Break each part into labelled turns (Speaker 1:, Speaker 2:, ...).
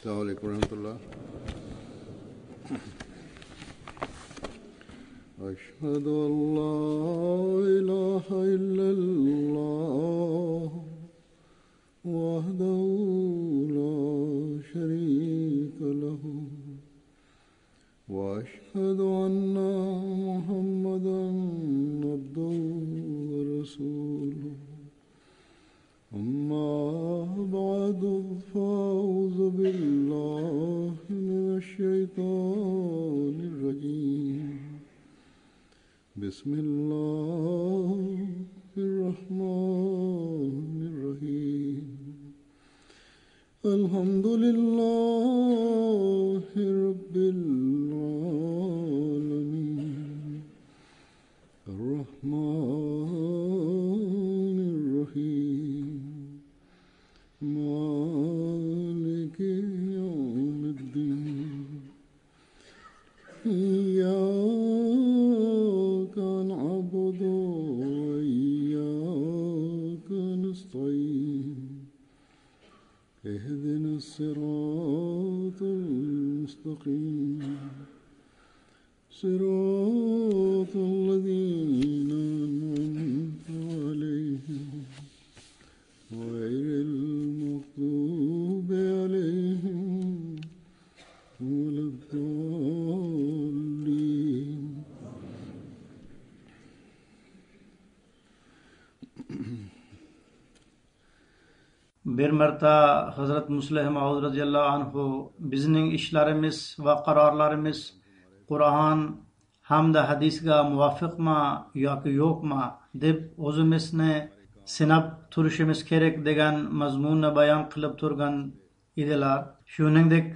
Speaker 1: अस्सलामु अलैकुम रहमतुल्लाह। अशहदु अल्ला इलाहा इल्लल्लाह वहदहु ला शरीका लहु व अशहदु अन्ना मुहम्मदन अब्दुहु व रसूलुहु। अम्मा बअदु फ़अऊज़ु बिल्लाहि मिनश्शैतानिर रजीम। बिस्मिल्लाहिर रहमानिर रहीम। अल्हम्दुलिल्लाहि रब्बिल आलमीन अर्रहमानिर रहीम मालिकि यौमिद्दीन। इय्याका नअबुदु व इय्याका नस्तईन। इहदिनस सिरातल मुस्तक़ीम सिरातल लज़ीना अनअमत अलैहिम गैरिल मग़्दूबि अलैहिम वलद्दाल्लीन।
Speaker 2: Bir marta Hazret Musleh Maud radıyallahu anhu bizning ishlarimiz va qarorlarimiz Qur'on hamda hadisga muvofiqmi yoki yo'qmi deb o'zimizni sinab turishimiz kerak degan mazmunni bayon qilib turgan edilar. Shuningdek,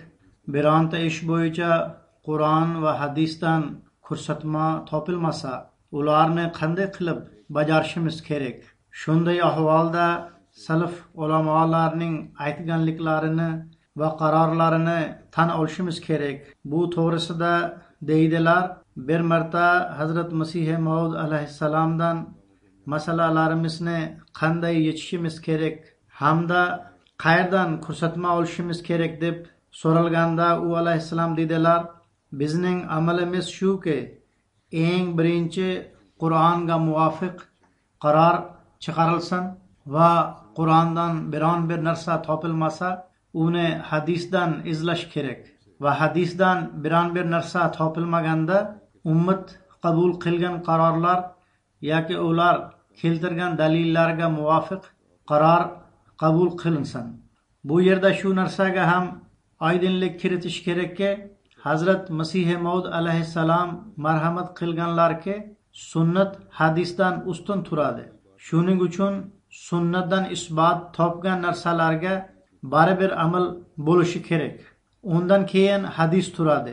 Speaker 2: bironta ish bo'yicha Qur'on va hadisdan ko'rsatma topilmasa, ularni qanday qilib bajarishimiz kerak? Shunday ahvolda salaf ulamolarning aytganliklarini va qarorlarini tan olishimiz kerak. Bu to'g'risida deydilar, bir marta Hazrat Masih Maud alayhissalomdan masalalarimizni qanday yechishimiz kerak hamda qayerdan ko'rsatma olishimiz kerak deb so'ralganda u alayhissalom dedilar, bizning amalimiz shuki, eng birinchi Qur'onga muvofiq qaror chiqarilsin va Qur'ondan biron bir narsa topilmasa, uni hadisdan izlash kerak va hadisdan biron bir narsa topilmaganda ummat qabul qilgan qarorlar yoki ular keltirgan dalillarga muvofiq qaror qabul qilinsin. Bu yerda shu narsaga ham oydinlik kiritish kerakki, Hazrat Masih Maud alayhissalom marhamat qilganlarki, sunnat hadisdan ustun turadi. Shuning uchun sunnatdan isbot topgan narsalarga baribir amal bo'lishi kerak. Undan keyin hadis turadi.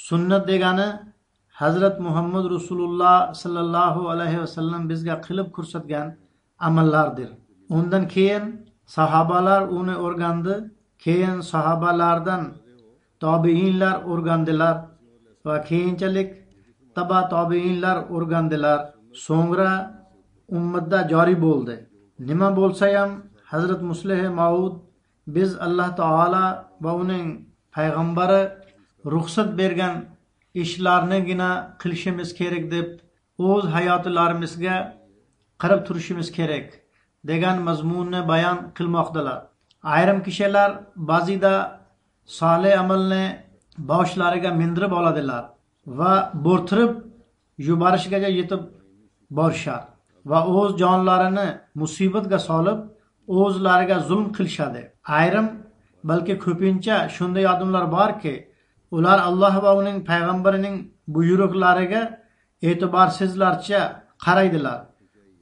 Speaker 2: Sunnat degani Hazrat Muhammad Rasululloh sallallohu alayhi vasallam bizga qilib ko'rsatgan amallardir. Undan keyin sahobalar uni o'rgandi, keyin sahobalardan tobiinlar o'rgandilar va keyinchalik taba tobiinlar o'rgandilar. So'ngra ummatda joriy bo'ldi. Nima bo'lsa ham Hazrat Musleh Maud biz Alloh taolo va uning payg'ambari ruxsat bergan ishlarnigina qilishimiz kerak deb o'z hayotlarimizga qarab turishimiz kerak degan mazmunni bayon qilmoqdalar. Ayrim kishilar ba'zida solih amalni boshlariga mindirib oladilar va bo'rtirib yuborishgacha yetib borishar va o'z jonlarini musibatga solib o'zlariga zulm qilishadi. Ayrim, balki ko'pincha shunday odamlar borki, ular Alloh va uning payg'ambarining buyruqlariga e'tiborsizlarcha qaraydilar.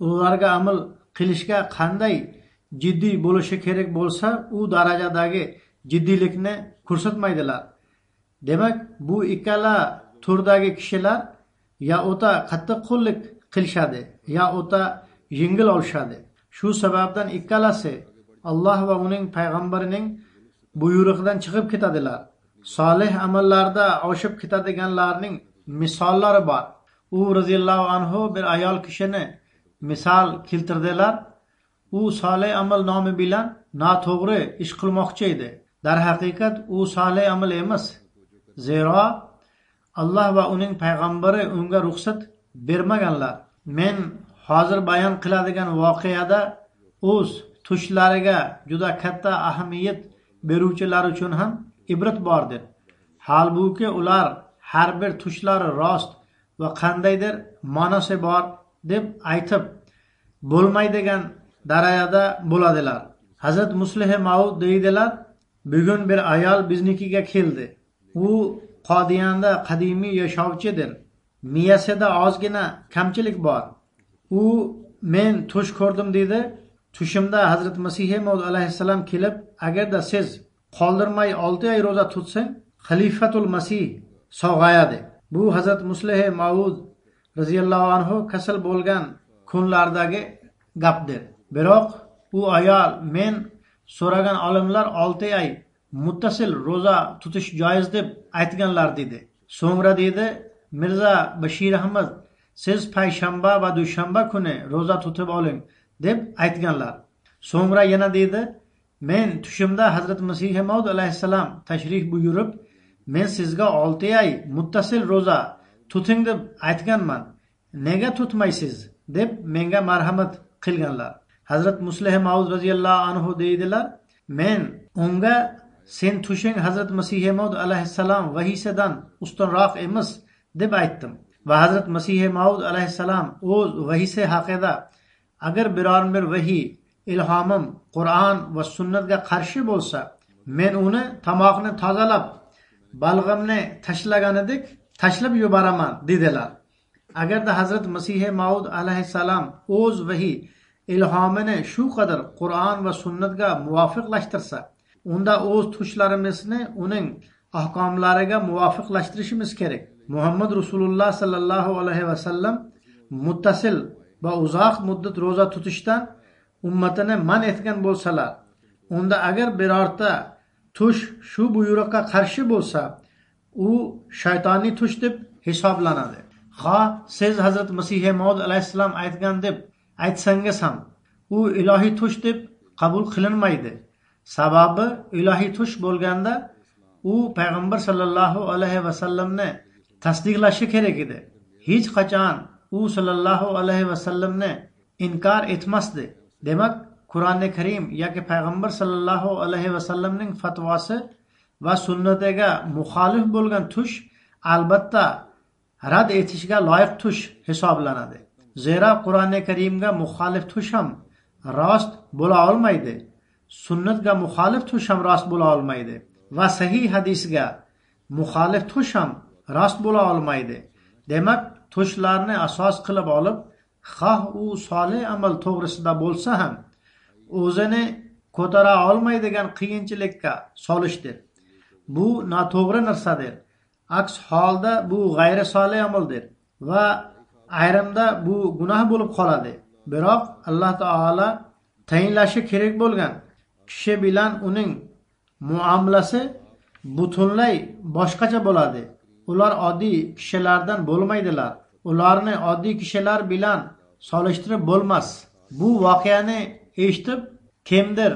Speaker 2: Ularga amal qilishga qanday jiddiy bo'lishi kerak bo'lsa, u darajadagi jiddiylikni ko'rsatmaydilar. Demak, bu ikkala turdagi kishilar ya o'ta qattiq qo'llik qilishadi, ya o'ta yengil olishadi. Shu sababdan ikkalasi Alloh va uning payg'ambarining buyrug'idan chiqib ketadilar. Solih amallarda oshib ketadiganlarning misollari bor. U roziyallohu anhu bir ayol kishini misol keltirdilar. U solih amal nomi bilan noto'g'ri ish qilmoqchi edi. darhaqiqat u solih amal emas. Zero Allah va uning payg'ambari unga ruxsat bermaganlar. Men hozir bayon qiladigan voqeada o'z tushlariga juda katta ahamiyat beruvchilar uchun ham ibrat bordir. Halbuki ular har bir tushlari rost va qandaydir ma'nosi bor deb aytib bo'lmaydigan darajada bo'ladilar. Hazrat Muslih Maud deydilar, bugun bir ayol biznikiga keldi. U Qodiyanda qadimiy yashovchidir. Miyasida ozgina kamchilik bor. U men tush ko'rdim dedi. Tushimda Hazrat Masih Maud alayhissalom kelib, agarda siz qoldirmay 6 oy roza tutsang, Xalifatul Masih sog'ayadi. Bu Hazrat Muslih Maud radhiyallohu anhu kasal bo'lgan kunlardagi gapdir. Biroq u ayol men so'ragan olimlar 6 oy muttasil roza tutish joiz deb aytganlar dedi. So'ngra dedi, Mirza Bashir Ahmad siz payshanba va dushanba kuni roza tutib oling deb aytganlar. So'ngra yana dedi, men tushimda Hazrat Masih Maud alayhissalom tashrif buyurib, men sizga 6 oy muttasil roza tuting deb aytganman. Nega tutmaysiz deb menga marhamat qilganlar. Hazrat Muslih Maud radhiyallohu anhu deydilar, men unga sen tushing Hazrat Masih Maud alayhissalom vahiysidan ustunroq emas deb aytdim. Va Hazrat Masih Maud alayhissalom o'z vahiysi haqida agar biror bir vahiy ilhomim Qur'on va sunnatga qarshi bo'lsa, men uni tomoqni tozalab, balg'amni tashlaganidek tashlab yuboraman dedilar. Agarda Hazrat Masih Maud alayhissalom o'z vahiy ilhomini shu qadar Qur'on va sunnatga muvofiqlashtirsa, unda o'z tushlarimizni uning ahkomlariga muvofiqlashtirishimiz kerak. Muhammad Rasululloh sallallohu alayhi va sallam muttasil va uzoq muddat roza tutishdan ummatini man etgan bo'lsalar, unda agar birorta tush shu buyruqqa qarshi bo'lsa, u shaytoniy tush deb hisoblanadi. Ha, siz Hazrat Masih Maud alayhissalom aytgan deb aytsangiz ham, u ilohiy tush deb qabul qilinmaydi. Sababi ilohiy tush bo'lganda u payg'ambar sallallohu alayhi va sallamni tasdiqlashi kerak edi. Hech qachon u sallallohu alayhi va sallamni inkor etmasdi. Demak, Qur'oni Karim yoki payg'ambar sallallohu alayhi va sallamning fatvosi va sunnatiga muxolif bo'lgan tush albatta rad etishga loyiq tush hisoblanadi. Zero Qur'oni Karimga muxolif tush ham rost bo'la olmaydi. Sunnatga muxolif tush ham rost bo'la olmaydi va sahih hadisga muxolif tush ham rost bo'la olmaydi. Demak, tushlarni asos qilib olib, xoh u solih amal to'g'risida bo'lsa ham o'zini ko'tara olmaydigan qiyinchilikka solishdir. Bu noto'g'ri narsadir. Aks holda bu g'ayri solih amaldir va ayrimda bu gunoh bo'lib qoladi. Biroq Alloh taolo tayinlashi kerak bo'lgan kishi bilan uning muomalasi butunlay boshqacha bo'ladi. Ular oddiy kishilardan bo'lmaydilar. Ularni oddiy kishilar bilan solishtirib bo'lmas. Bu voqeani eshitib kimdir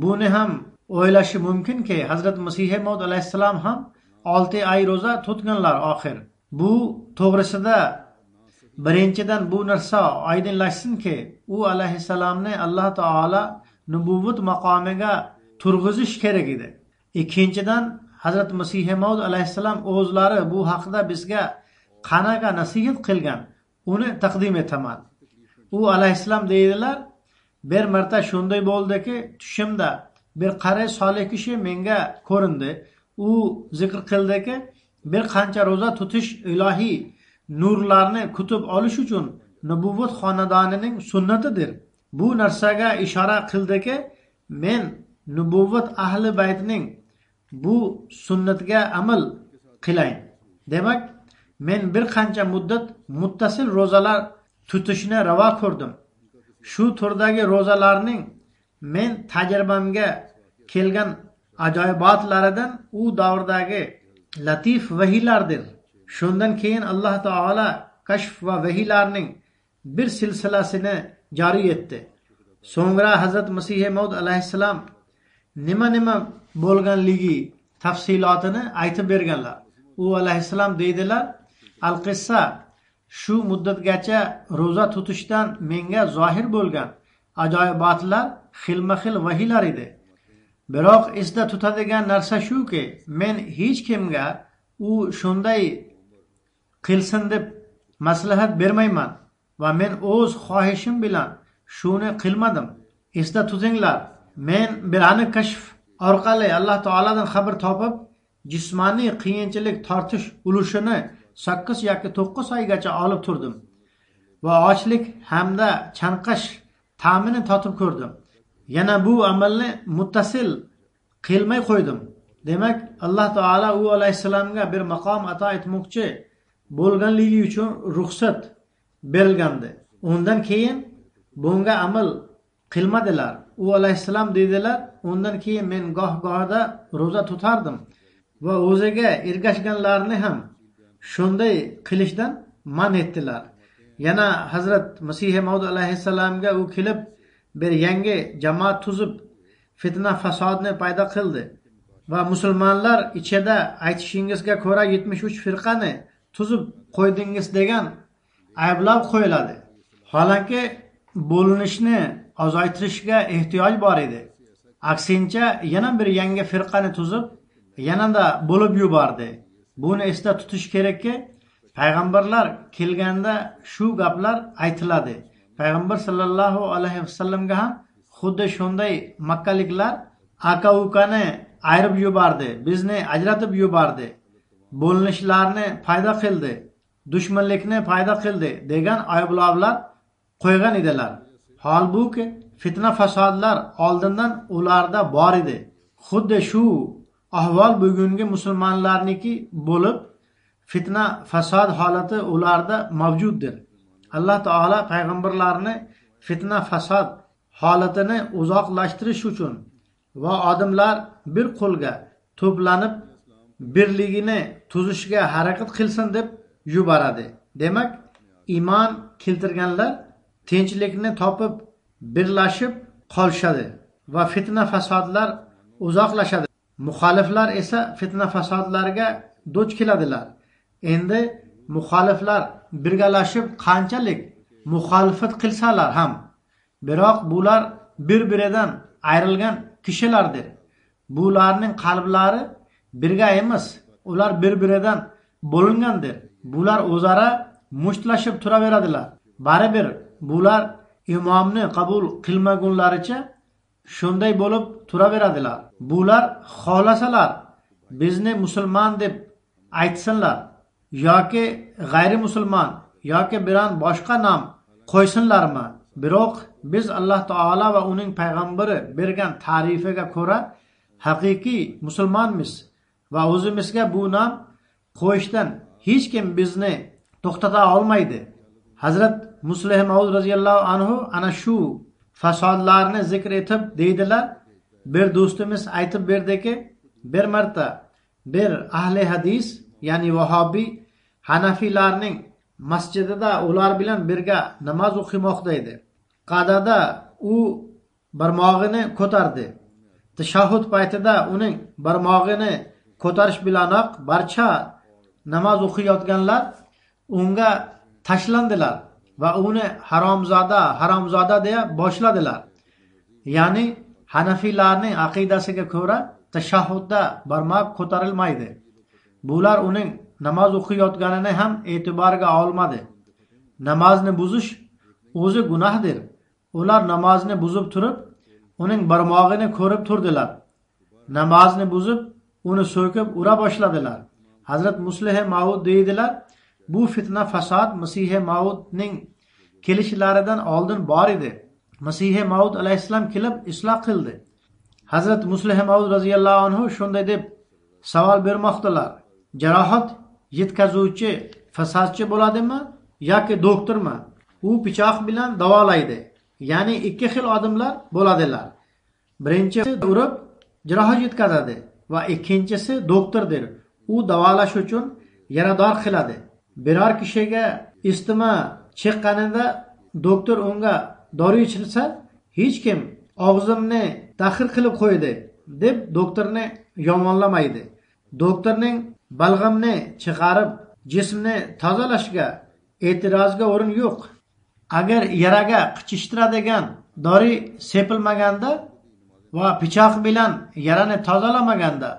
Speaker 2: buni ham o'ylashi mumkinki, Hazrat Masih Maud alayhissalom ham 6 oy roza tutganlar oxir. Bu to'g'risida birinchidan bu narsa oydinlashsinki, u alayhissalomni Alloh taolo nubuvvat maqomiga turg'izish kerak edi. Ikkinchidan Hazrat Masih Maud alayhissalom o'zlari bu haqida bizga qanaqa nasihat qilgan, uni taqdim etaman. U alayhissalom deydilar, bir marta shunday bo'ldiki, tushimda bir qari solih kishi menga ko'rindi. U zikr qildiki, bir qancha roza tutish ilohiy nurlarni kutib olish uchun nubuvvat xonadonining sunnatidir. Bu narsaga ishora qildiki, men nubuvvat ahli baytning bu sunnatga amal qilayin. Demak, men bir qancha muddat muttasil rozalar tutishni ravo ko'rdim. Shu turdagi rozalarning men tajribamga kelgan ajoyibotlaridan u davrdagi latif vahiylardir. Shundan keyin Alloh taolo kashf va vahiylarning bir silsilasini joriy etdi. So'ngra Hazrat Masih Maud alayhissalom nima bo'lganligi tafsilotini aytib berganlar. U alayhissalom deydilar, al-qissa shu muddatgacha ro'za tutishdan menga zohir bo'lgan ajoyibotlar xilma-xil vahiylar edi. Biroq esda tutadigan narsa shuki, men hech kimga u shunday qilsin deb maslahat bermayman va men o'z xohishim bilan shuni qilmadim. Esda tutinglar, men bir aniq kashf orqali Alloh taoladan xabar topib, jismoniy qiyinchilik tortish ulushini 8 yoki 9 oygacha olib turdim va ochlik hamda chanqash ta'mini totib ko'rdim. Yana bu amalni muttasil qilmay qo'ydim. Demak, Alloh taolo u alayhissalomga bir maqom ato etmoqchi bo'lganligi uchun ruxsat berilgandi. Undan keyin bunga amal qilmadilar. U alayhissalom dedilar, undan keyin men goh-gohida ro'za tutardim va o'ziga ergashganlarni ham shunday qilishdan man etdilar. Yana Hazrat Masih Maud alayhissalomga u kelib bir yangi jamoat tuzib fitna fasodni paydo qildi va musulmonlar ichida aytishingizga ko'ra 73 firqani tuzib qo'ydingiz degan ayblov qo'yiladi. Holanki bo'linishni ozaytirishga ehtiyoj bor edi. Aksincha yana bir yangi firqani tuzib yanada bo'lib yubordi. Buni esda tutish kerakki, payg'ambarlar kelganda shu gaplar aytiladi. Payg'ambar sallallohu alayhi vasallamga ham xuddi shunday makkaliklar aka-ukani ayirib yubordi, bizni ajratib yubordi, bo'linishlarni paydo qildi, dushmanlikni paydo qildi degan ayblovlar qo'ygan edilar. Holbuki fitna fasodlar oldindan ularda bor edi. Xuddi shu ahvol bugungi musulmonlarniki bo'lib, fitna fasod holati ularda mavjuddir. Alloh taolo payg'ambarlarni fitna fasod holatini uzoqlashtirish uchun va odamlar bir qo'lga to'planib birligini tuzishga harakat qilsin deb yuboradi. Demak, iymon keltirganlar tinchlikni topib birlashib qolishadi va fitna fasodlar uzoqlashadi. Muxoliflar esa fitna fasodlarga duch keladilar. Endi muxoliflar birgalashib qanchalik muxolifat qilsalar ham, biroq bular bir-biridan ayrilgan kishilardir. Bularning qalblari birga emas, ular bir-biridan bo'lingandir. Bular o'zaro mushtlashib turaveradilar. Baribir bular imomni qabul qilmagunlaricha shunday bo'lib turaveradilar. Bular xohlasalar bizni musulmon deb aytsinlar yoki g'ayri musulmon yoki biron boshqa nom qo'ysinlarmi? Biroq biz Alloh taolo va uning payg'ambari bergan ta'rifiga ko'ra haqiqiy musulmonmiz va o'zimizga bu nom qo'yishdan hech kim bizni to'xtata olmaydi. Hazrat Muslih Maud radhiyallohu anhu ana shu fasodlarni zikr etib deydilar, bir do'stimiz aytib berdiki, bir marta bir ahli hadis, ya'ni vahobiy Hanafiylarning masjidida ular bilan birga namoz o'qimoqda edi. Qadada u barmog'ini ko'tardi. Tashahhud paytida uning barmog'ini ko'tarish bilanoq barcha namoz o'qiyotganlar unga tashlandilar va uni haromzoda deya boshladilar. Ya'ni Hanafiylarning aqidasiga ko'ra tashahhudda barmoq ko'tarilmaydi. Bular uning namoz o'qiyotganini ham e'tiborga olmadi. Namozni buzish o'zi gunohdir. Ular namozni buzib turib, uning barmog'ini ko'rib turdilar. Namozni buzib, uni so'kib ura boshladilar. Hazrat Muslih Maud deydilar, bu fitna fasod Masih Maudning kelishlaridan oldin bor edi. Masih Maud alayhissalom kelib isloh qildi. Hazrat Muslih Maud radhiyallohu anhu shunday deb savol bermoqdalar: jarohat yetkazuvchi fasodchi bo'ladimi yoki doktormi? U pichoq bilan davolaydi. Ya'ni ikki xil odamlar bo'ladilar. Birinchisi urib jarohat yetkazadi va ikkinchisi doktordir. U davolash uchun yarador qiladi. Biror kishiga istima chiqqanida doktor unga dori ichirsa, hech kim og'zimni tahir qilib qo'ydi deb doktorni yomonlamaydi. Doktorning balg'amni chiqarib jismni tozalashga e'tirozga o'rin yo'q. Agar yaraga qichishtiradigan dori sepilmaganda va pichoq bilan yarani tozalamaganda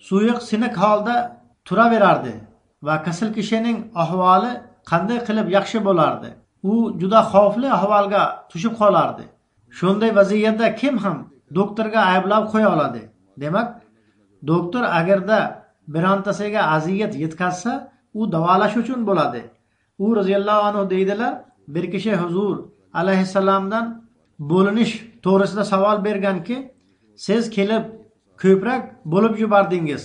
Speaker 2: suyuq siniq holda turaverardi va kasal kishining ahvoli qanday qilib yaxshi bo'lardi? U juda xavfli ahvolga tushib qolardi. Shunday vaziyatda kim ham doktorga ayblab qo'ya oladi? Demak, doktor agarda birontasiga aziyat yetkazsa, u davolash uchun bo'ladi. U roziyallohu anhu deydilar, bir kishi Huzur alayhissalomdan bo'linish to'g'risida savol berganki, siz kelib ko'prak bo'lib yubardingiz.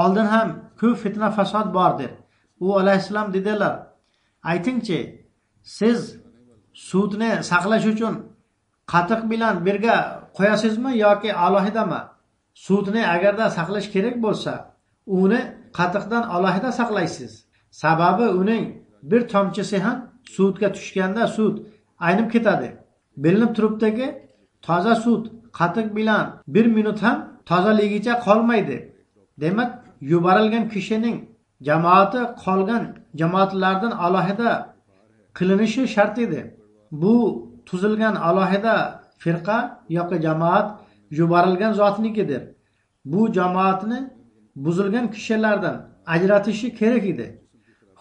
Speaker 2: Oldin ham ko'p fitna fasod bordir. U alayhissalom dedilar, aytingchi, siz sutni saqlash uchun qatiq bilan birga qo'yasizmi yoki alohidami? Sutni agarda saqlash kerak bo'lsa, uni qatiqdan alohida saqlaysiz. Sababi uning bir tomchisi ham sutga tushganda sut aynib ketadi. Bilinib turibdiki, toza sut qatiq bilan 1 minut ham tozaligicha qolmaydi. Demak, yuborilgan kishining jamoati qolgan jamoatlardan alohida qilinishi shart edi. Bu tuzilgan alohida firqa yoki jamoat yuborilgan zotnikidir. Bu jamoatni buzilgan kishilardan ajratishi kerak edi.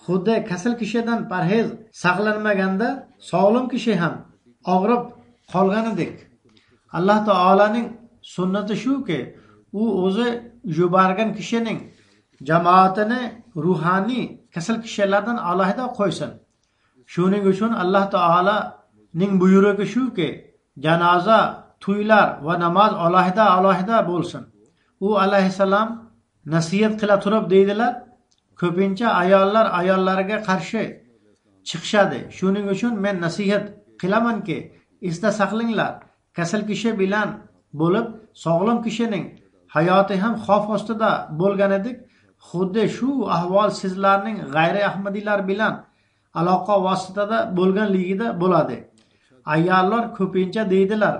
Speaker 2: Xuddi kasal kishidan parhez saqlanmaganda sog'lom kishi ham og'rib qolganidek. Alloh taolaning sunnati shuki, u o'zi yuborgan kishining jamoatini ruhoniy kasal kishilardan alohida qo'ysin. Shuning uchun Alloh taolaning buyrug'i shuki, janoza, to'ylar va namoz alohida bo'lsin. U alayhissalom nasihat qila turib deydilar, ko'pincha ayollar ayollariga qarshi chiqishadi. Shuning uchun men nasihat qilamanki, esda saqlanglar, kasal kishi bilan bo'lib sog'lom kishining hayoti ham xavf ostida bo'lganidek, xuddi shu ahvol sizlarning g'ayri ahmadiylar bilan aloqa vositada bo'lganligida bo'ladi. Ayollar ko'pincha deydilar,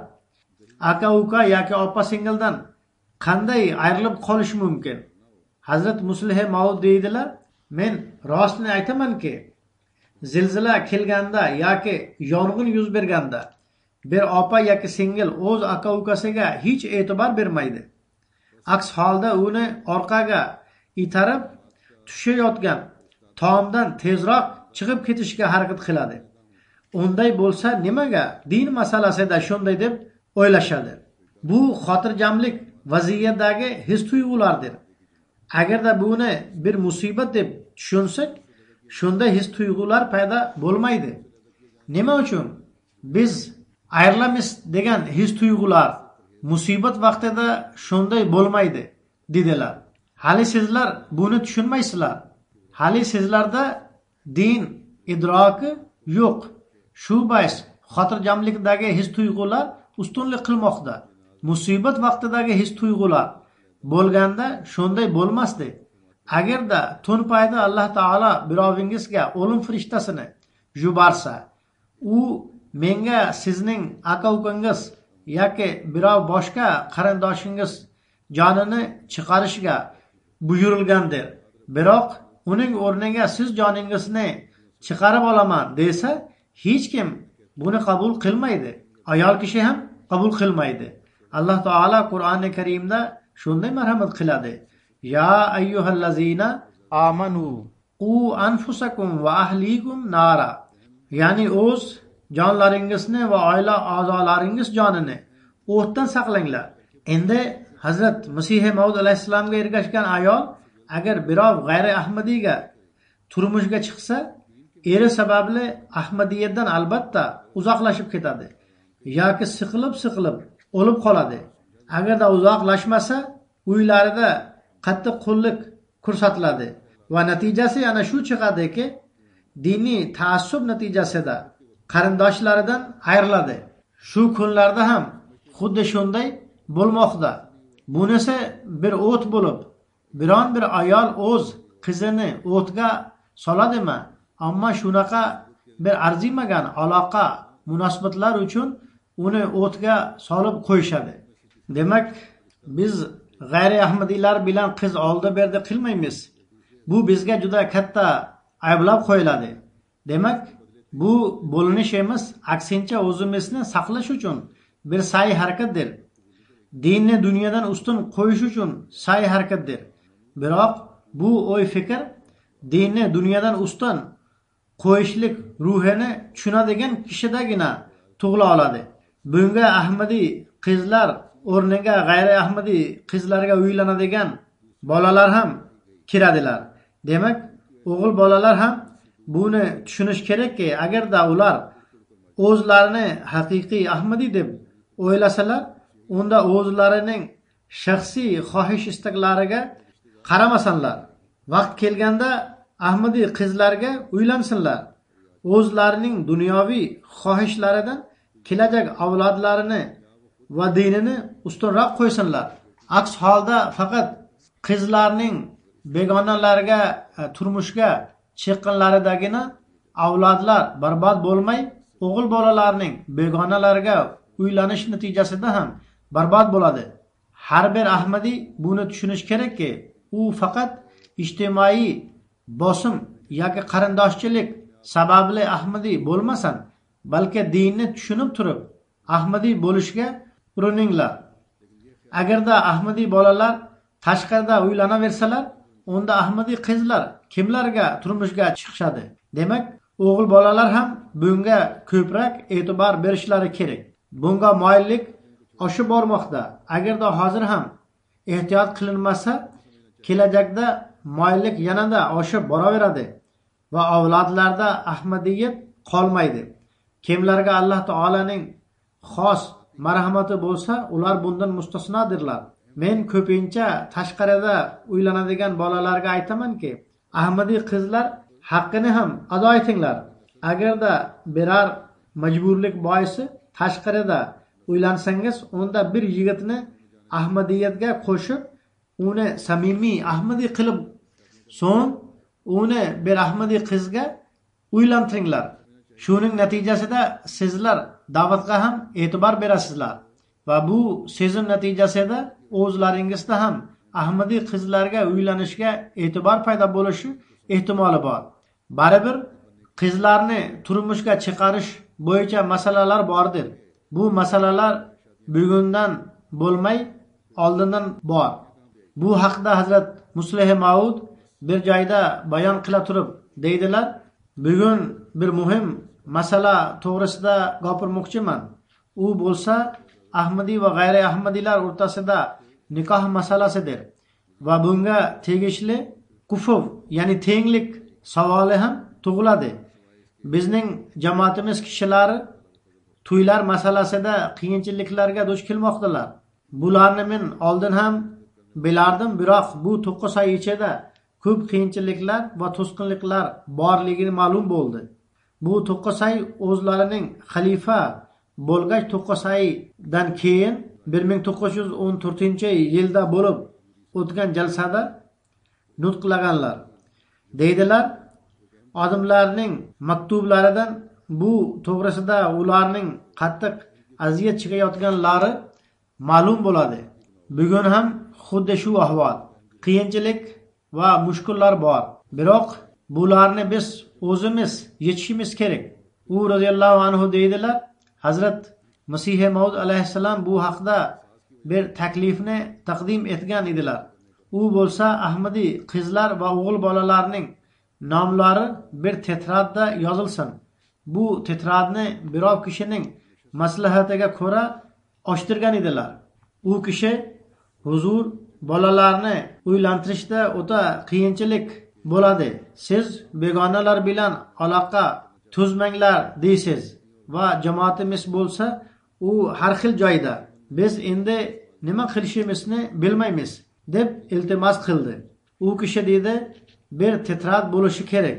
Speaker 2: aka-uka yoki opa-singildan qanday ayrilib qolish mumkin? Hazrat Muslih Maud deydilar, men rostini aytamanki, zilzila kelganda yoki yong'in yuz berganda bir opa yoki singil o'z aka-ukasiga hech e'tibor bermaydi. Aks holda uni orqaga itarib tushayotgan tomdan tezroq chiqib ketishga harakat qiladi. Unday bo'lsa nimaga din masalasida shunday deb o'ylashadi? Bu xotirjamlik vaziyatdagi his-tuyg'ulardir. Agarda buni bir musibat deb tushunsak, shunda his-tuyg'ular paydo bo'lmaydi. Nima uchun biz ayrilamiz degan his-tuyg'ular musibat vaqtida shunday bo'lmaydi dedilar. Hali sizlar buni tushunmaysizlar. Hali sizlarda din idroki yo'q. Shu bois xotirjamlikdagi his-tuyg'ular ustunlik qilmoqda. Musibat vaqtidagi his-tuyg'ular bo'lganda shunday bo'lmasdi. Agarda tun payda Alloh taolo birovingizga o'lim farishtasini yuborsa, u menga sizning aka-ukangiz yoki birov boshqa qarindoshingiz jonini chiqarishga buyurilgandir. Biroq uning o'rniga siz joningizni chiqarib olaman desa, hech kim buni qabul qilmaydi. Ayol kishi ham qabul qilmaydi. Alloh taolo Qur'oni Karimda shunday marhamat qiladi. Ya ayyuhallazina amanu qu anfusakum va ahlikum nara. Ya'ni o'z jonlaringizni va oila a'zolaringiz jonini o'tdan saqlanglar. Endi Hazrat Masih Maud alayhissalomga ergashgan ayol agar birov g'ayri ahmadiyga turmushga chiqsa, eri sababli ahmadiyatdan albatta uzoqlashib ketadi yoki siqilib o'lib qoladi. Agarda uzoqlashmasa, uylarida qattiq qo'llik ko'rsatiladi va natijasi yana shu chiqadiki, diniy taassub natijasida qarindoshlaridan ayriladi. Shu kunlarda ham xuddi shunday bo'lmoqda. Bunisi bir o't bo'lib, biron bir ayol o'z qizini o'tga soladimi? Ammo shunaqa bir arzimagan aloqa, munosabatlar uchun uni o'tga solib qo'yishadi. Demak, biz g'ayri ahmadiylar bilan qiz oldi berdi qilmaymiz. Bu bizga juda katta ayblab qo'yiladi. Demak, bu bo'linish emas, aksincha o'zimizni saqlash uchun bir sa'y harakatdir. Dinni dunyodan ustun qo'yish uchun sa'y harakatdir. Biroq bu o'y fikr dinni dunyodan ustun qo'yishlik ruhini tushunadigan kishidagina tug'ila oladi. Bunga ahmadiy qizlar o'rniga g'ayri ahmadiy qizlarga uylanadigan bolalar ham kiradilar. Demak, o'g'il bolalar ham buni tushunish kerakki, agarda ular o'zlarini haqiqiy ahmadiy deb o'ylasalar, unda o'zlarining shaxsiy xohish istaklariga qaramasinlar. Vaqt kelganda ahmadiy qizlarga uylansinlar. O'zlarining dunyoviy xohishlaridan kelajak avlodlarini va dinini ustunroq qo'ysinlar. Aks holda faqat qizlarning begonalarga turmushga chiqqanlaridagina avlodlar barbod bo'lmay, o'g'il bolalarning begonalarga uylanish natijasida ham barbod bo'ladi. Har bir ahmadiy buni tushunish kerakki, u faqat ijtimoiy bosim yoki qarindoshchilik sababli ahmadiy bo'lmasin, balki dinni tushunib turib ahmadiy bo'lishga urininglar. Agarda ahmadiy bolalar tashqarida uylanaversalar, unda ahmadiy qizlar kimlarga turmushga chiqishadi? Demak, o'g'il bolalar ham bunga ko'proq e'tibor berishlari kerak. Bunga moyillik oshib bormoqda. Agarda hozir ham ehtiyot qilinmasa, kelajakda moyillik yanada oshib boraveradi va avlodlarda ahmadiyat qolmaydi. Kimlarga Alloh taolaning xos marhamati bo'lsa, ular bundan mustasnodirlar. Men ko'pincha tashqarida uylanadigan bolalarga aytamanki, ahmadiy qizlar haqqini ham ado etinglar. Agarda biror majburlik boisi tashqarida uylansangiz, unda bir yigitni ahmadiyatga qo'shib, uni samimiy ahmadiy qilib, so'ng uni bir ahmadiy qizga uylantiringlar. Shuning natijasida sizlar da'vatga ham e'tibor berasizlar va bu sezim natijasida o'zlaringizda ham ahmadiy qizlarga uylanishga e'tibor paydo bo'lishi ehtimoli bor. Baribir qizlarni turmushga chiqarish bo'yicha masalalar bordir. Bu masalalar bugundan bo'lmay, oldindan bor. Bu haqda Hazrat Muslih Maud bir joyda bayon qila turib deydilar, bugun bir muhim masala to'g'risida gapirmoqchiman. U bo'lsa ahmadiy va g'ayri ahmadiylar o'rtasida nikoh masalasidir va bunga tegishli kufr, ya'ni tenglik savoli ham tug'iladi. Bizning jamoatimiz kishilari to'ylar masalasida qiyinchiliklarga duch kelmoqdalar. Bularni men oldin ham bilardim, biroq bu 9 oy ichida ko'p qiyinchiliklar va to'sqinliklar borligi ma'lum bo'ldi. Bu 9 oy o'zlarining xalifa bo'lgach 9 oydan keyin 1914-yilda bo'lib o'tgan jalsada nutqlaganlar. Deydilar, odamlarning maktublaridan bu to'g'risida ularning qattiq aziyat chekayotganlari ma'lum bo'ladi. Bugun ham xuddi shu ahvol, qiyinchilik va mushkullar bor. Biroq bularni biz o'zimiz yechishimiz kerak. U roziyallohu anhu deydilar, Hazrat Masih Maud alayhissalom bu haqda bir taklifni taqdim etgan edilar. U bo'lsa ahmadiy qizlar va o'g'il bolalarning nomlari bir tetradda yozilsin. Bu tetradni birov kishining maslahatiga ko'ra ochtirgan edilar. U kishi huzur bolalarni uylantirishda o'ta qiyinchilik bo'ladi. Siz begonalar bilan aloqa tuzmanglar deysiz va jamoatimiz bo'lsa u har xil joyda. Biz endi nima qilishimizni bilmaymiz deb iltimos qildi. U kishi dedi, bir tetrad bo'lishi kerak.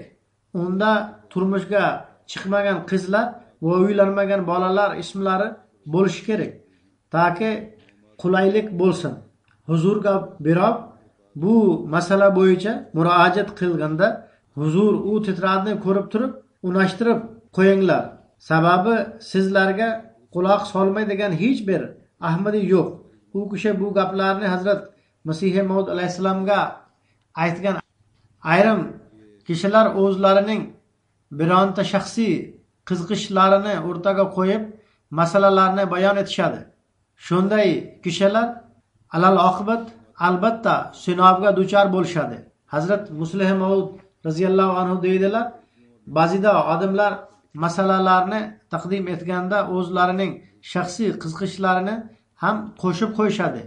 Speaker 2: Unda turmushga chiqmagan qizlar va uylanmagan bolalar ismlari bo'lishi kerak. Taki qulaylik bo'lsin. Huzurga birov bu masala bo'yicha murojaat qilganda huzur u tetradni ko'rib turib, unashtirib qo'yinglar. Sababi sizlarga quloq solmaydigan hech bir ahmadiy yo'q. u kishi bu gaplarni Hazrat Masih Maud alayhissalomga aytgan. Ayrim kishilar o'zlarining bironta shaxsiy qiziqishlarini o'rtaga qo'yib masalalarni bayon etishadi. Shunday kishilar alal oqibat albatta sinobga duchor bo'lishadi. Hazrat Muslih Maud radhiyallohu anhu deydilar, ba'zida odamlar masalalarni taqdim etganda o'zlarining shaxsiy qiziqishlarini ham qo'shib qo'yishadi.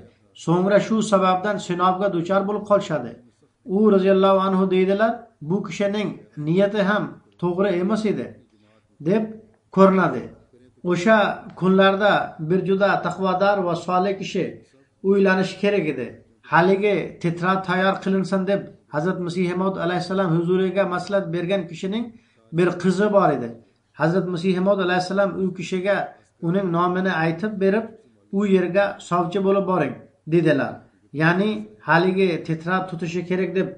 Speaker 2: So'ngra shu sababdan sinobga duchor bo'lib qolishadi. U radhiyallohu anhu deydilar, bu kishining niyati ham to'g'ri emas edi deb ko'rinadi. O'sha kunlarda bir juda taqvodor va solih kishi uylanish kerak edi. Haligi titrat tayyor qilinsin deb Hazrat Masih Maud alayhissalom huzuriga maslahat bergan kishining bir qizi bor edi. Hazrat Masih Maud alayhissalom u kishiga uning nomini aytib berib, u yerga sovchi bo'lib boring dedilar. Ya'ni haligi titrat tutishi kerak deb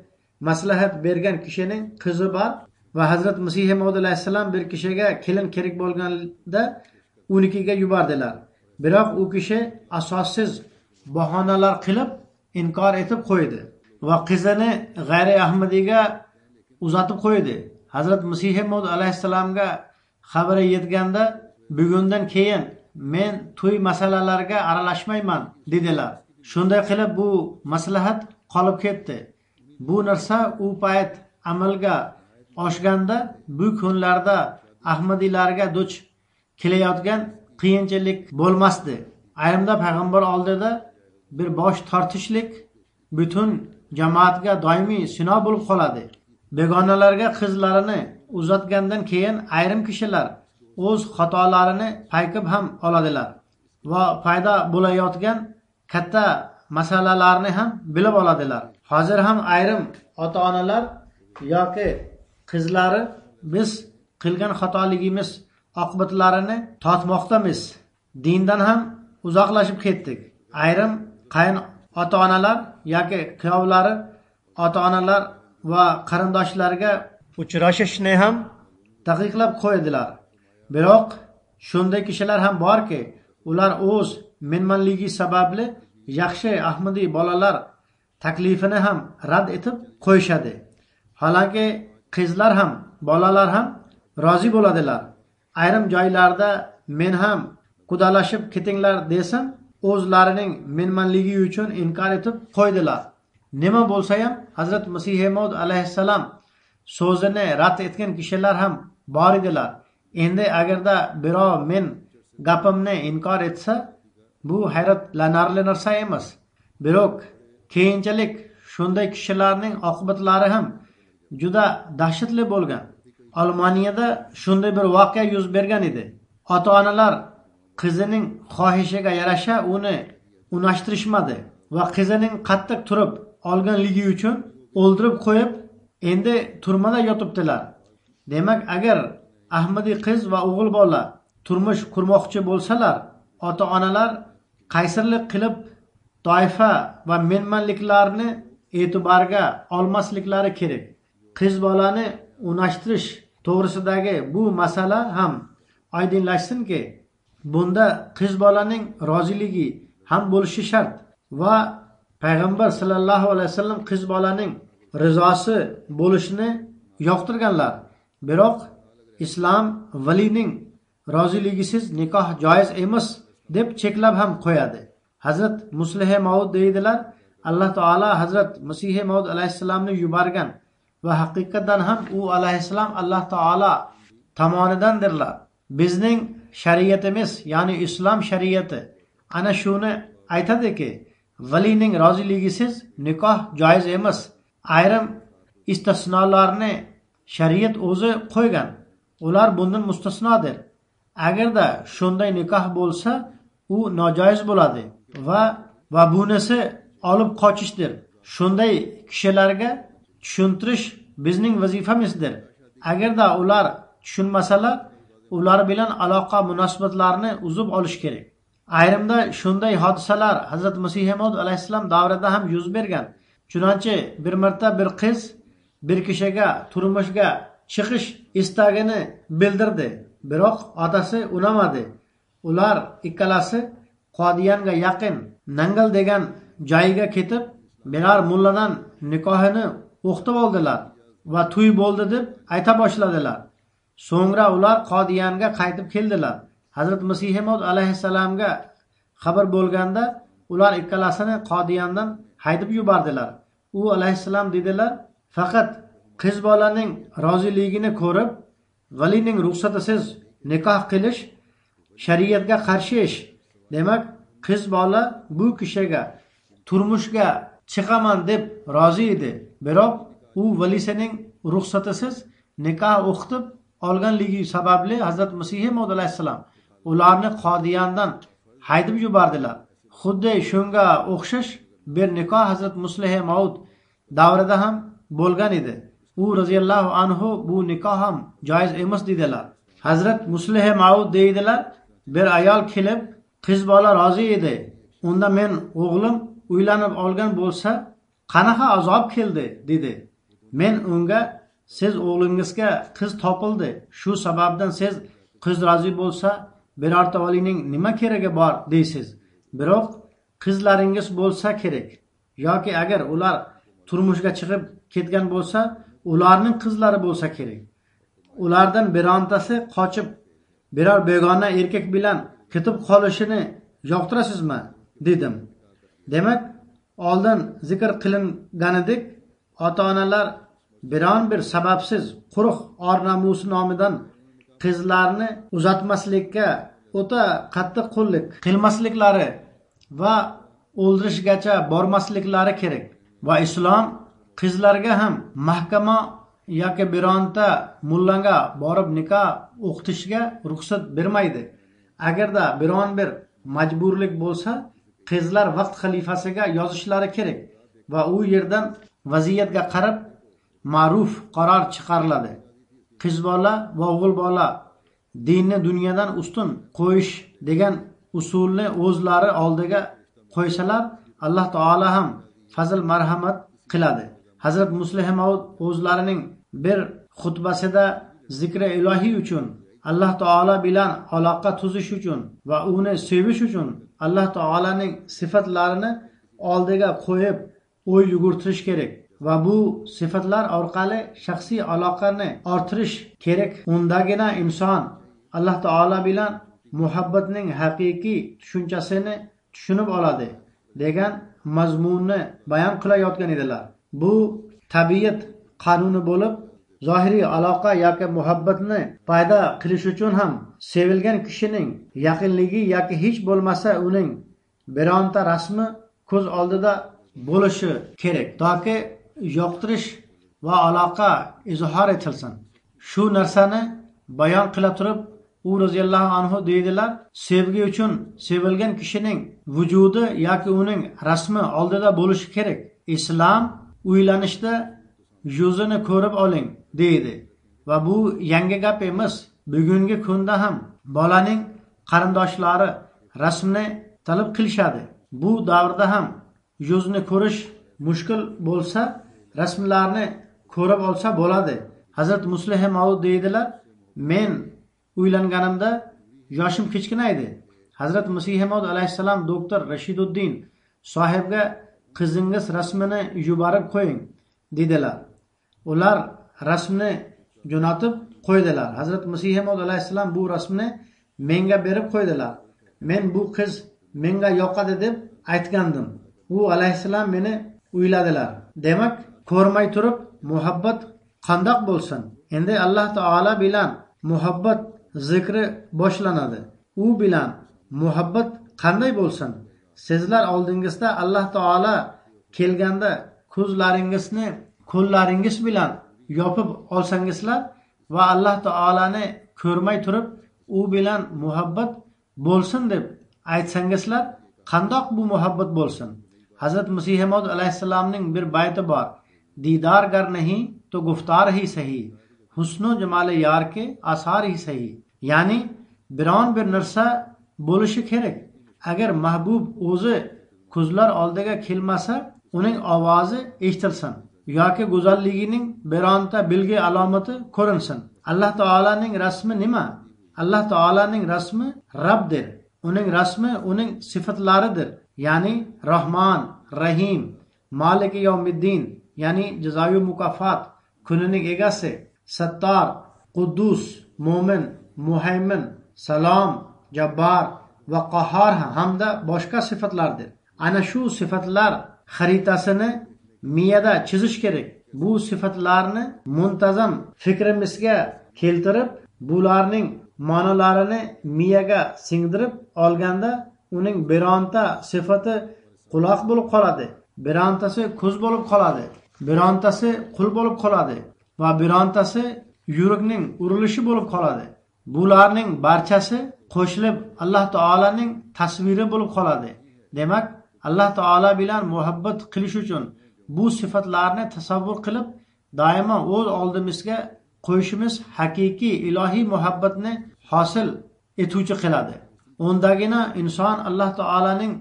Speaker 2: maslahat bergan kishining qizi bor va Hazrat Masih Maud alayhissalom bir kishiga kelin kerak bo'lganda unikiga yubordilar. Biroq u kishi asossiz bahonalar qilib inkor etib qo'ydi va qizini g'ayri ahmadiyga uzatib qo'ydi. Hazrat Masih Maud alayhissalomga xabari yetganda bugundan keyin men to'y masalalarga aralashmayman dedilar. Shunday qilib bu maslahat qolib ketdi. Bu narsa u payt amalga oshganda bu kunlarda ahmadiylarga duch kelayotgan qiyinchilik bo'lmasdi. Ayrimda payg'ambar oldida bir bosh tortishlik butun jamoatga doimiy sinov bo'lib qoladi. Begonalarga qizlarini uzatgandan keyin ayrim kishilar o'z xatolarini payqab ham oladilar va paydo bo'layotgan katta masalalarni ham bilib oladilar. Hozir ham ayrim ota-onalar yoki qizlari biz qilgan xatoligimiz oqibatlarini tortmoqdamiz. Dindan ham uzoqlashib ketdik. Ayrim qayn ota-onalar yoki kuyovlari ota-onalar va qarindoshlarga uchrashishni ham taqiqlab qo'ydilar. Biroq shunday kishilar ham borki, ular o'z menmanligi sababli yaxshi ahmadiy bolalar taklifini ham rad etib qo'yishadi. Halanki qizlar ham, bolalar ham rozi bo'ladilar. Ayrim joylarda men ham qudalashib ketinglar desam, o'zlarining menmanligi uchun inkor etib qo'ydilar. Nima bo'lsa ham Hazrat Masih Maud alayhissalom so'zini rad etgan kishilar ham bor edilar. Endi agarda birov men gapimni inkor etsa, bu hayratlanarli narsa emas. Biroq keyinchalik shunday kishilarning oqibatlari ham juda dahshatli bo'lgan. Almaniyada shunday bir voqea yuz bergan edi. Ota-onalar qizining xohishiga yarasha uni unashtirishmadi va qizining qattiq turib olganligi uchun o'ldirib qo'yib, endi turmada yotibdilar. Demak, agar ahmadiy qiz va o'g'il bola turmush qurmoqchi bo'lsalar, ota-onalar qaysirlik qilib toifa va menmanliklarni e'tiborga olmasliklari kerak. Qiz bolani unashtirish to'g'risidagi bu masala ham oydinlashsinki, bunda qiz bolaning roziligi ham bo'lishi shart va payg'ambar sallallohu alayhi vasallam qiz bolaning rizosi bo'lishini yoqtirganlar. Biroq islom valining roziligisiz nikoh joiz emas deb cheklab ham qo'yadi. Hazrat Muslih Maud deydilar, Alloh taolo Hazrat Masih Maud alayhissalomni yuborgan va haqiqatan ham u alayhissalom Alloh taolo tomonidandirlar. Bizning shariatimiz, ya'ni islom shariati ana shuni aytadiki, valining roziligisiz nikoh joiz emas. Ayrim istisnolarni shariat o'zi qo'ygan. Ular bundan mustasnodir. Agarda shunday nikoh bo'lsa, u nojoiz bo'ladi va bunisi olib qochishdir. Shunday kishilarga tushuntirish bizning vazifamizdir. Agarda ular tushunmasalar, ular bilan aloqa munosabatlarni uzib olish kerak. Ayrimda shunday hodisalar Hazrat Masih Maud alayhissalom davrida ham yuz bergan. Chunonchi bir marta bir qiz bir kishiga turmushga chiqish istagini bildirdi. Biroq otasi unamadi. Ular ikkalasi Qodiyanga yaqin Nangal degan joyiga ketib, biror mulladan nikohini o'qitib oldilar va to'y bo'ldi deb ayta boshladilar. So'ngra ular Qodiyanga qaytib keldilar. Hazrat Masih Maud alayhissalomga xabar bo'lganda ular ikkalasini Qodiyandan haydab yubordilar. U alayhissalom dedilar, faqat qiz bolaning roziligini ko'rib, valining ruxsatisiz nikoh qilish shariatga qarshi ish. Demak, qiz bola bu kishiga turmushga chiqaman deb rozi edi. Biroq u valisining ruxsatisiz nikoh o'qitib olganligi sababli Hazrat Masih Maud alayhissalom ularni Qodiyandan haydab yubordilar. Xuddi shunga o'xshash bir nikoh Hazrat Muslih Maud davrida ham bo'lgan edi. U roziyallohu anhu bu nikoh ham joiz emas dedilar. Hazrat Muslih Maud deydilar, bir ayol kelib, qiz bola rozi edi. Unda men o'g'lim uylanib olgan bo'lsa, qanaqa azob keldi dedi. Men unga, siz o'g'lingizga qiz topildi. Shu sababdan siz qiz rozi bo'lsa, birorta valining nima keragi bor deysiz. Biroq qizlaringiz bo'lsa kerak. Yoki agar ular turmushga chiqib ketgan bo'lsa, ularning qizlari bo'lsa kerak. Ulardan birontasi qochib biror begona erkak bilan ketib qolishini yoqtirasizmi dedim. Demak, oldin zikr qilinganidek, ota-onalar biron bir sababsiz quruq or namusi nomidan qizlarni uzatmaslikka o'ta qattiq qo'llik qilmasliklari va o'ldirishgacha bormasliklari kerak. Va islom qizlarga ham mahkama yoki bironta mullanga borib nikoh o'qitishga ruxsat bermaydi. Agarda biron bir majburlik bo'lsa, qizlar vaqt xalifasiga yozishlari kerak va u yerdan vaziyatga qarab ma'ruf qaror chiqariladi. Qiz bola va o'g'il bola dinni dunyodan ustun qo'yish degan usulni o'zlari oldiga qo'ysalar, Alloh taolo ham fazl marhamat qiladi. Hazrat Muslih Maud o'zlarining bir xutbasida zikri ilohiy uchun, Alloh taolo bilan aloqa tuzish uchun va uni sevish uchun Alloh taolaning sifatlarini oldiga qo'yib o'y yugurtirish kerak va bu sifatlar orqali shaxsiy aloqani orttirish kerak. Undagina inson Alloh taolo bilan muhabbatning haqiqiy tushunchasini tushunib oladi degan mazmunni bayon qilayotgan edilar. Bu tabiat qonuni bo'lib, zohiriy aloqa yoki muhabbatni paydo qilish uchun ham sevilgan kishining yaqinligi yoki hech bo'lmasa uning bironta rasmi ko'z oldida bo'lishi kerak, toki yoqtirish va aloqa izhor etilsin. Shu narsani bayon qila turib, u roziyallohu anhu deydilar, sevgi uchun sevilgan kishining vujudi yoki uning rasmi oldida bo'lishi kerak. Islom uylanishda yuzini ko'rib oling deydi va bu yangi gap emas. Bugungi kunda ham bolaning qarindoshlari rasmni talab qilishadi. Bu davrda ham yuzini ko'rish mushkul bo'lsa, rasmlarni ko'rib olsa bo'ladi. Hazrat Muslih Maud deydilar, men uylanganimda yoshim kichkina edi. Hazrat Masih Maud alayhissalom doktor Rashiduddin sohibga qizingiz rasmini yuborib qo'ying dedilar. Ular rasmni jo'natib qo'ydilar. Hazrat Masih Maud alayhissalom bu rasmni menga berib qo'ydilar. Men bu qiz menga yoqadi deb aytgandim. U alayhissalom meni uyladilar. Demak, ko'rmay turib muhabbat qandoq bo'lsin? Endi Alloh taolo bilan muhabbat zikri boshlanadi. U bilan muhabbat qanday bo'lsin? Sizlar oldingizda Alloh taolo kelganda ko'zlaringizni qo'llaringiz bilan yopib olsangizlar va Alloh taolani ko'rmay turib u bilan muhabbat bo'lsin deb aytsangizlar, qandoq bu muhabbat bo'lsin? Hazrat Masih Maud alayhissalomning bir bayti bor. Didar gar nahi to guftar hi sahi, husnu jamali yar ke asar hi sahi. Ya'ni biron bir narsa bo'lishi kerak. Agar mahbub o'zi ko'zlar oldiga kelmasa, uning ovozi eshitilsin yoki go'zalligining bironta belgi alomati ko'rinsin. Alloh taolaning rasmi nima? Alloh taolaning rasmi Rabbdir. uning rasmi uning sifatlaridir. Ya'ni Rahman, Rahim, Maliki Yawmiddin, ya'ni jazoyu mukofot kunining egasi, Sattor, Quddus, Mo'min, Muhaymin, Salom, Jabbar va Qahhor hamda boshqa sifatlardir. Ana shu sifatlar xaritasini miyada chizish kerak. Bu sifatlarni muntazam fikrimizga keltirib, bularning ma'nolarini miyaga singdirib olganda uning bironta sifati quloq bo'lib qoladi, birontasi ko'z bo'lib qoladi, birontasi qo'l bo'lib qoladi va birontasi yurakning urilishi bo'lib qoladi. Bularning barchasi qo'shilib Alloh taolaning tasviri bo'lib qoladi. Demak, Alloh taolo bilan muhabbat qilish uchun bu sifatlarni tasavvur qilib doimo o'z oldimizga qo'yishimiz haqiqiy ilohiy muhabbatni hosil etuvchi qiladi. Undagina inson Alloh taolaning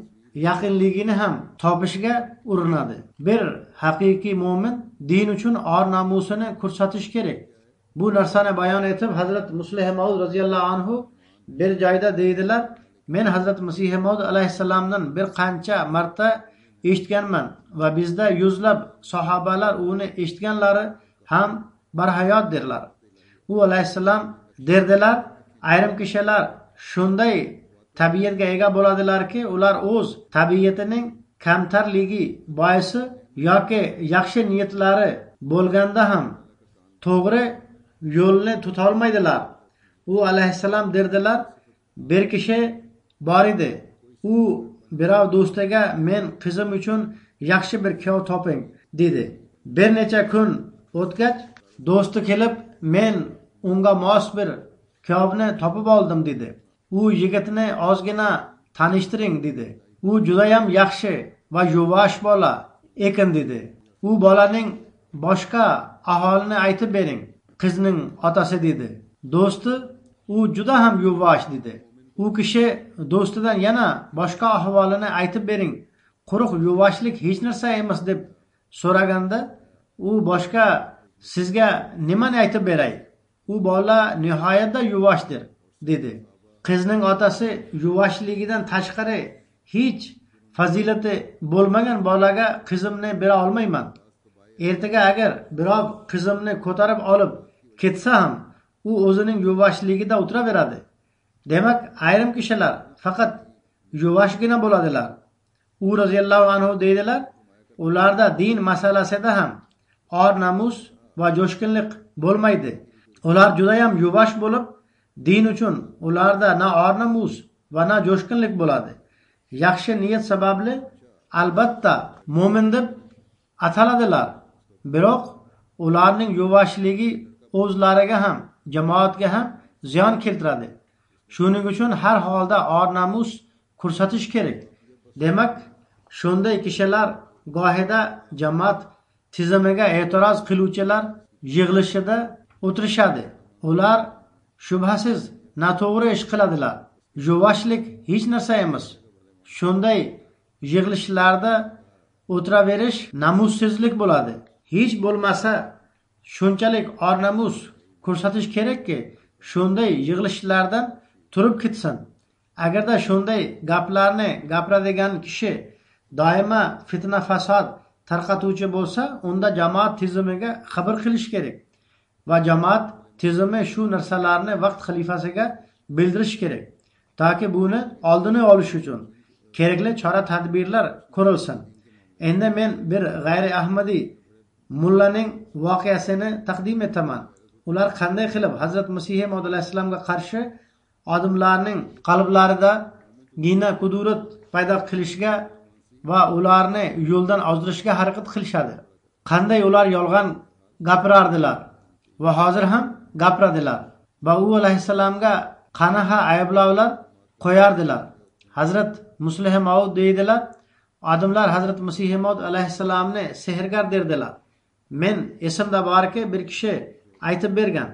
Speaker 2: yaqinligini ham topishga urinadi. Bir haqiqiy mo'min din uchun or namusini ko'rsatish kerak. Bu narsani bayon etib Hazrat Muslih Maud roziyallohu anhu bir joyda deydilar, men Hazrat Masih Maud alayhissalomdan bir qancha marta eshitganman va bizda yuzlab sahobalar uni eshitganlari ham barhayotdirlar. U alayhissalom derdilar, ayrim kishilar shunday tabiatga ega bo'ladilarki, ular o'z tabiatining kamtarligi boisi yoki yaxshi niyatlari bo'lganda ham to'g'ri yo'lni tutolmaydilar. U alayhissalom derdilar, bir kishi bor edi. U birov do'stiga men qizim uchun yaxshi bir kuyov toping dedi. Bir necha kun o'tgach do'sti kelib, men unga mos bir kuyovni topib oldim dedi. U yigitni ozgina tanishtiring dedi. U juda ham yaxshi va yuvosh bola ekan dedi. U bolaning boshqa ahvolini aytib bering, qizning otasi dedi. Do'sti, u juda ham yuvosh dedi. U kishi do'stidan yana boshqa ahvolini aytib bering, quruq yuvoshlik hech narsa emas deb so'raganda, u boshqa sizga nimani aytib beray? U bola nihoyatda yuvoshdir dedi. Qizning otasi yuvoshligidan tashqari hech fazilati bo'lmagan bolaga qizimni bera olmayman. Ertaga agar birov qizimni ko'tarib olib ketsa ham u o'zining yuvoshligida o'tiraveradi. Demak, ayrim kishilar faqat yuvoshgina bo'ladilar. U roziyallohu anhu deydilar, ularda din masalasida ham or namus va jo'shqinlik bo'lmaydi. Ular juda ham yuvosh bo'lib, din uchun ularda na or namus va na jo'shqinlik bo'ladi. Yaxshi niyat sababli albatta mo'min deb ataladilar. Biroq ularning yuvoshligi o'zlariga ham, jamoatga ham ziyon keltiradi. Shuning uchun har holda or namus ko'rsatish kerak. Demak, shunday kishilar gohida jamoat tizimiga e'tiroz qiluvchilar yig'ilishida o'tirishadi. Ular shubhasiz noto'g'ri ish qiladilar. Yuvoshlik hech narsa emas. Shunday yig'ilishlarda o'tiraverish namussizlik bo'ladi. Hech bo'lmasa shunchalik or namus ko'rsatish kerakki, shunday yig'ilishlardan turib ketsin. Agarda shunday gaplarni gapiradigan kishi doimo fitna fasod tarqatuvchi bo'lsa, unda jamoat tizimiga xabar qilish kerak va jamoat tizimi shu narsalarni vaqt xalifasiga bildirish kerak, toki buni oldini olish uchun kerakli chora-tadbirlar ko'rilsin. Endi men bir g'ayri ahmadiy mullaning voqeasini taqdim etaman. Ular qanday qilib Hazrat Masih Maud alayhissalomga qarshi odamlarning qalblarida gina qudurat paydo qilishga va ularni yo'ldan ozdirishga harakat qilishadi. Qanday ular yolg'on gapirardilar va hozir ham gapiradilar va u alayhissalomga qanaqa ayblovlar qo'yardilar. Hazrat Muslih Maud deydilar, odamlar Hazrat Masih Maud alayhissalomni sehrgar derdilar. Men esimda borki, bir kishi aytib bergan.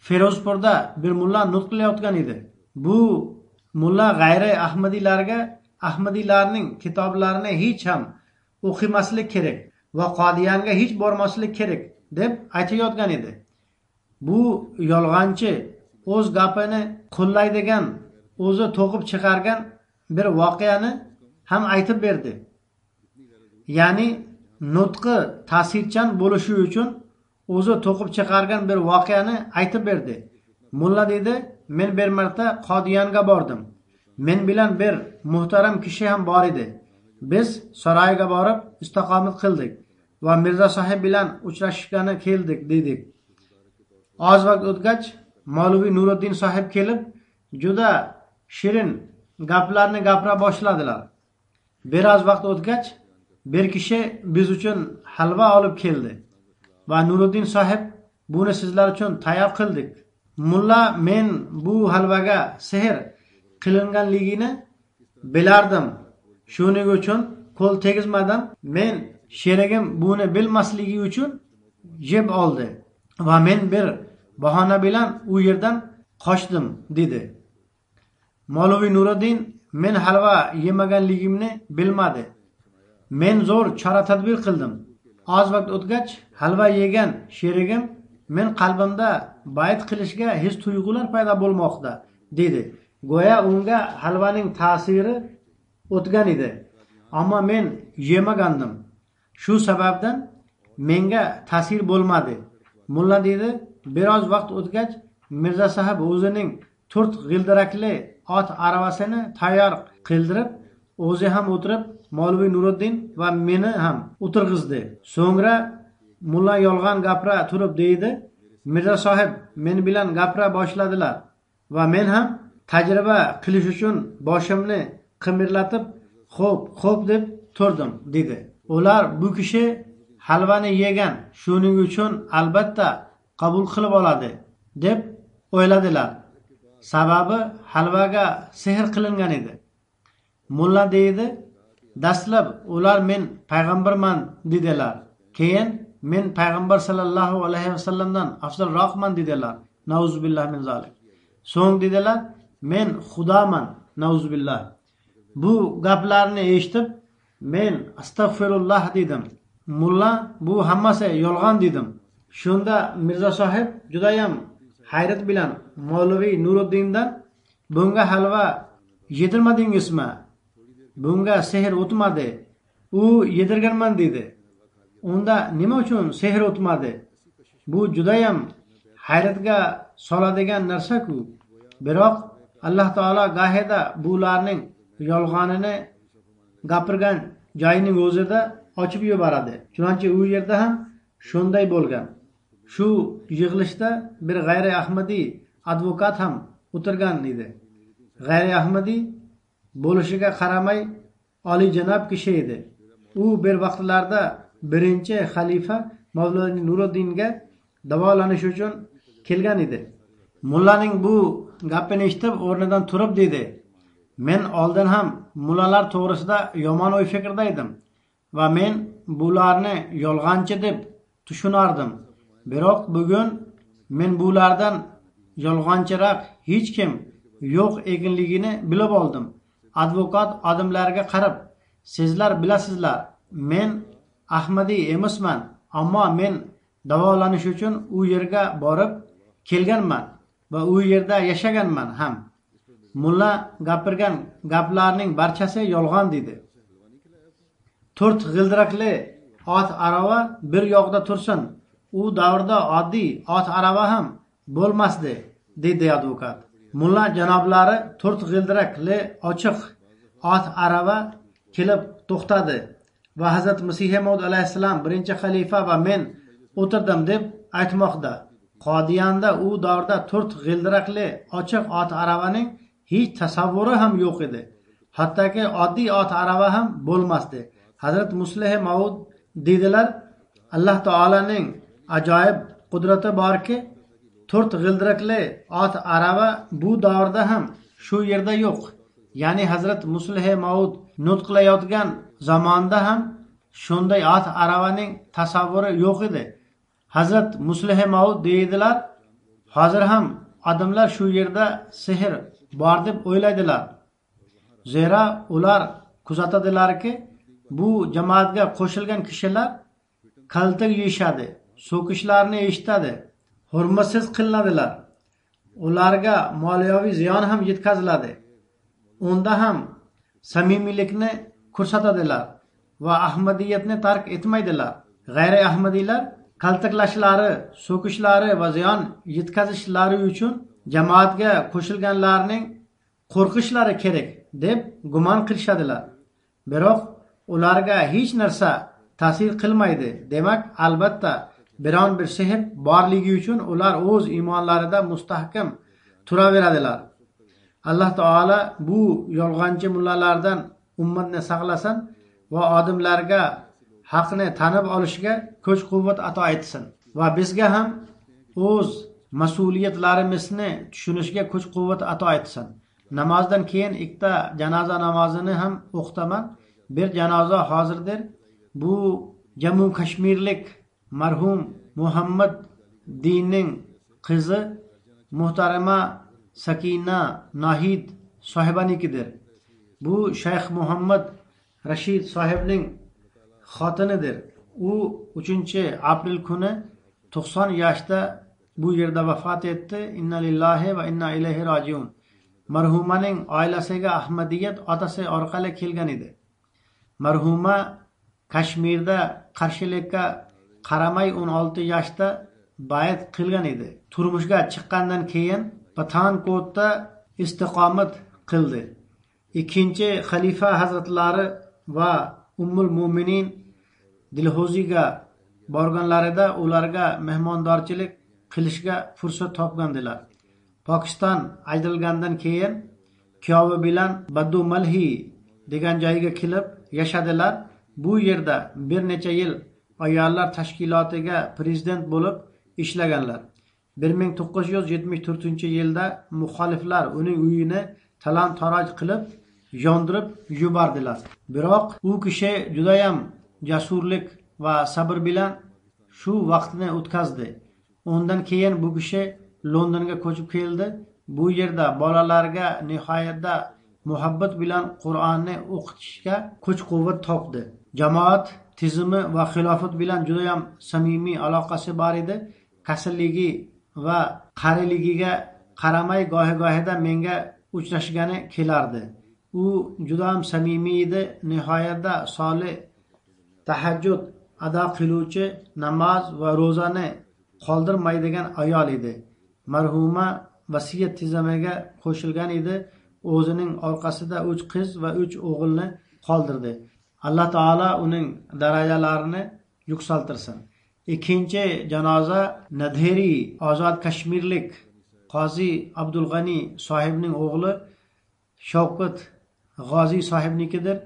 Speaker 2: Ferozpurda bir mulla nutq qilayotgan edi. Bu mulla g'ayri ahmadiylarga ahmadiylarning kitoblarini hech ham o'qimaslik kerak va Qodiyanga hech bormaslik kerak deb aytayotgan edi. Bu yolg'onchi, o'z gapini qo'llaydigan, o'zi to'qib chiqargan bir voqeani ham aytib berdi. Ya'ni nutqi ta'sirchan bo'lishi uchun o'zi to'qib chiqargan bir voqeani aytib berdi. Mulla dedi, men bir marta Qodiyonga bordim. Men bilan bir muhtaram kishi ham bor edi. Biz saroyga borib istiqomat qildik va Mirzo sahib bilan uchrashishgani keldik dedik. Oz vaqt o'tgach, Mavloviy Nuriddin sahib kelib, juda shirin gaplarni gapira boshladilar. Biroz vaqt o'tgach, bir kishi biz uchun halva olib keldi va Nuriddin sahib, buni sizlar uchun tayyor qildik. Mulla, men bu halvaga sehr qilinganligini bilardim. Shuning uchun qo'l tegizmadim. Men sherigim buni bilmasligi uchun jeb oldi va men bir bahona bilan u yerdan qochdim dedi. Mavloviy Nuriddin men halva yemaganligimni bilmadi. Men zo'r chora-tadbir qildim. Oz vaqt o'tgach, halva yegan sherigim men qalbimda bayt qilishga his tuyg'ular paydo bo'lmoqda dedi. Go'yo unga halvaning ta'siri o'tgan edi. Ammo men yemagandim. Shu sababdan menga ta'sir bo'lmadi. Mulla dedi, biroz vaqt o'tgach Mirzo sahib o'zining 4 g'ildirakli ot aravasini tayyor qildirib, o'zi ham o'tirib, Mavloviy Nuriddin va meni ham o'tirg'izdi. So'ngra mulla yolg'on gapira turib deydi, Mirzo sahib men bilan gapira boshladilar va men ham tajriba qilish uchun boshimni qimirlatib, xo'p deb turdim dedi. Ular bu kishi halvani yegan, shuning uchun albatta qabul qilib oladi deb o'yladilar. Sababi halvaga sehr qilingan edi. Mulla deydi, dastlab ular men payg'ambarman dedilar. Keyin men payg'ambar sallallohu alayhi vasallamdan afzalroqman dedilar. Nauzubillah min zalik. So'ng dedilar, men Xudoman. Nauzubillah. Bu gaplarni eshitib men astag'firulloh dedim. Mulla, bu hammasi yolg'on dedim. Shunda Mirzo sahib judayam hayrat bilan Mavloviy Nuriddindan, bunga halva yedirmadingizmi? Bunga sehr o'tmadi. U yedirganman dedi. Unda nima uchun sehr o'tmadi? Bu judayam hayratga soladigan narsa-ku. Biroq Alloh taolo gahida bularning yolg'onini gapirgan joyining o'zida ochib yuboradi. Chunonchi u yerda ham shunday bo'lgan. Shu yig'ilishda bir g'ayri ahmadiy advokat ham o'tirgan edi. G'ayri ahmadiy bo'lishiga qaramay oliyjanob kishi edi. U bir vaqtlarda birinchi xalifa Mavloviy Nuriddinga davolanish uchun kelgan edi. Mullaning bu gapini eshitib o'rnidan turib dedi, men oldin ham mullalar to'g'risida yomon o'y fikrda edim va men bularni yolg'onchi deb tushunardim. Biroq bugun men bulardan yolg'onchiroq hech kim yo'q ekanligini bilib oldim. Advokat odamlarga qarab, sizlar bilasizlar, men Ahmadiy emasman, ammo men davolanish uchun u yerga borib kelganman va u yerda yashaganman ham. Mulla gapirgan gaplarning barchasi yolg'on dedi. 4 g'ildirakli ot arava bir yoqda tursin. U davrda oddiy ot arava ham bo'lmasdi, dedi advokat. Mulla janoblari 4 g'ildirakli ochiq ot arava kelib to'xtadi va Hazrat Masih Maud alayhissalom birinchi xalifa va men o'tirdim deb aytmoqda. Qodiyonda u davrda 4 g'ildirakli ochiq ot aravaning hech tasavvuri ham yo'q edi. Hattoki oddiy ot arava ham bo'lmasdi. Hazrat Masih Maud dedilar, Alloh taolaning ajoyib qudrati borki, 4 g'ildirakli ot arava bu davrda ham shu yerda yo'q. Ya'ni Hazrat Masih Maud nutqlayotgan zamonda ham shunday ot aravaning tasavvuri yo'q edi. Hazrat Masih Maud deydilar, hozir ham odamlar shu yerda sehr bor deb o'ylaydilar. Zero ular kuzatadilarki, bu jamoatga qo'shilgan kishilar kaltak yeyishadi, so'kishlarni eshitadi, hurmatsiz qilinadilar. Ularga moliyaviy ziyon ham yetkaziladi. Unda ham samimiylikni ko'rsatadilar va ahmadiyatni tark etmaydilar. G'ayri ahmadiylar kaltaklashlari, so'kishlari va ziyon yetkazishlari uchun jamoatga qo'shilganlarning qo'rqishlari kerak deb gumon qilishadilar. Biroq ularga hech narsa ta'sir qilmaydi. Demak, albatta biron bir sehr borligi uchun ular o'z iymonlarida mustahkam turaveradilar. Alloh taolo bu yolg'onchi mullalardan ummatni saqlasin va odamlarga haqni tanib olishga kuch-quvvat ato etsin va bizga ham o'z mas'uliyatlarimizni tushunishga kuch-quvvat ato etsin. Namozdan keyin ikkita janoza namozini ham o'qitaman. Bir janoza hozirdir. Bu Jammu Kashmirlik marhum Muhammad Dinning qizi muhtarama Sakina Nahid sohibanikidir. Bu Shayx Muhammad Rashid sohibning xotinidir. U 3-aprel kuni 90 yoshda bu yerda vafot etdi. Inna lillahi va inna ilayhi rojiun. Marhumaning oilasiga Ahmadiyat otasi orqali kelgan edi. Marhuma Kashmirda qarshilikka qaramay 16 yoshda bayat qilgan edi. Turmushga chiqqandan keyin Pathankotda istiqomat qildi. Ikkinchi xalifa hazratlari va Ummul Mu'minin Dilhoziga borganlarida ularga mehmondorchilik qilishga fursat topgandilar. Pokiston ajralgandan keyin kuyovi bilan Baddu Malhi degan joyga kelib yashadilar. Bu yerda bir necha yil ayollar tashkilotiga prezident bo'lib ishlaganlar. 1974-yilda muxoliflar uning uyini talon-taroj qilib, yondirib yubordilar. Biroq u kishi juda ham jasurlik va sabr bilan shu vaqtni o'tkazdi. Undan keyin bu kishi Londonga ko'chib keldi. Bu yerda bolalarga nihoyatda muhabbat bilan Qur'onni o'qitishga kuch-quvvat topdi. Jamoat tizimi va xilofat bilan juda ham samimiy aloqasi bor edi. Kasalligi va qariligiga qaramay gohi-gohida menga uchrashgani kelardi. U juda ham samimiy edi. Nihoyatda solih, tahajjud ado qiluvchi, namoz va ro'zani qoldirmaydigan ayol edi. Marhuma vasiyat tizimiga qo'shilgan edi. O'zining orqasida 3 qiz va 3 o'g'ilni qoldirdi. Alloh taolo uning darajalarini yuksaltirsin. Ikkinchi janoza Nadheri ozod kashmirlik qozi Abdul G'ani sohibning o'g'li Shavkat G'ozi sohibnikidir.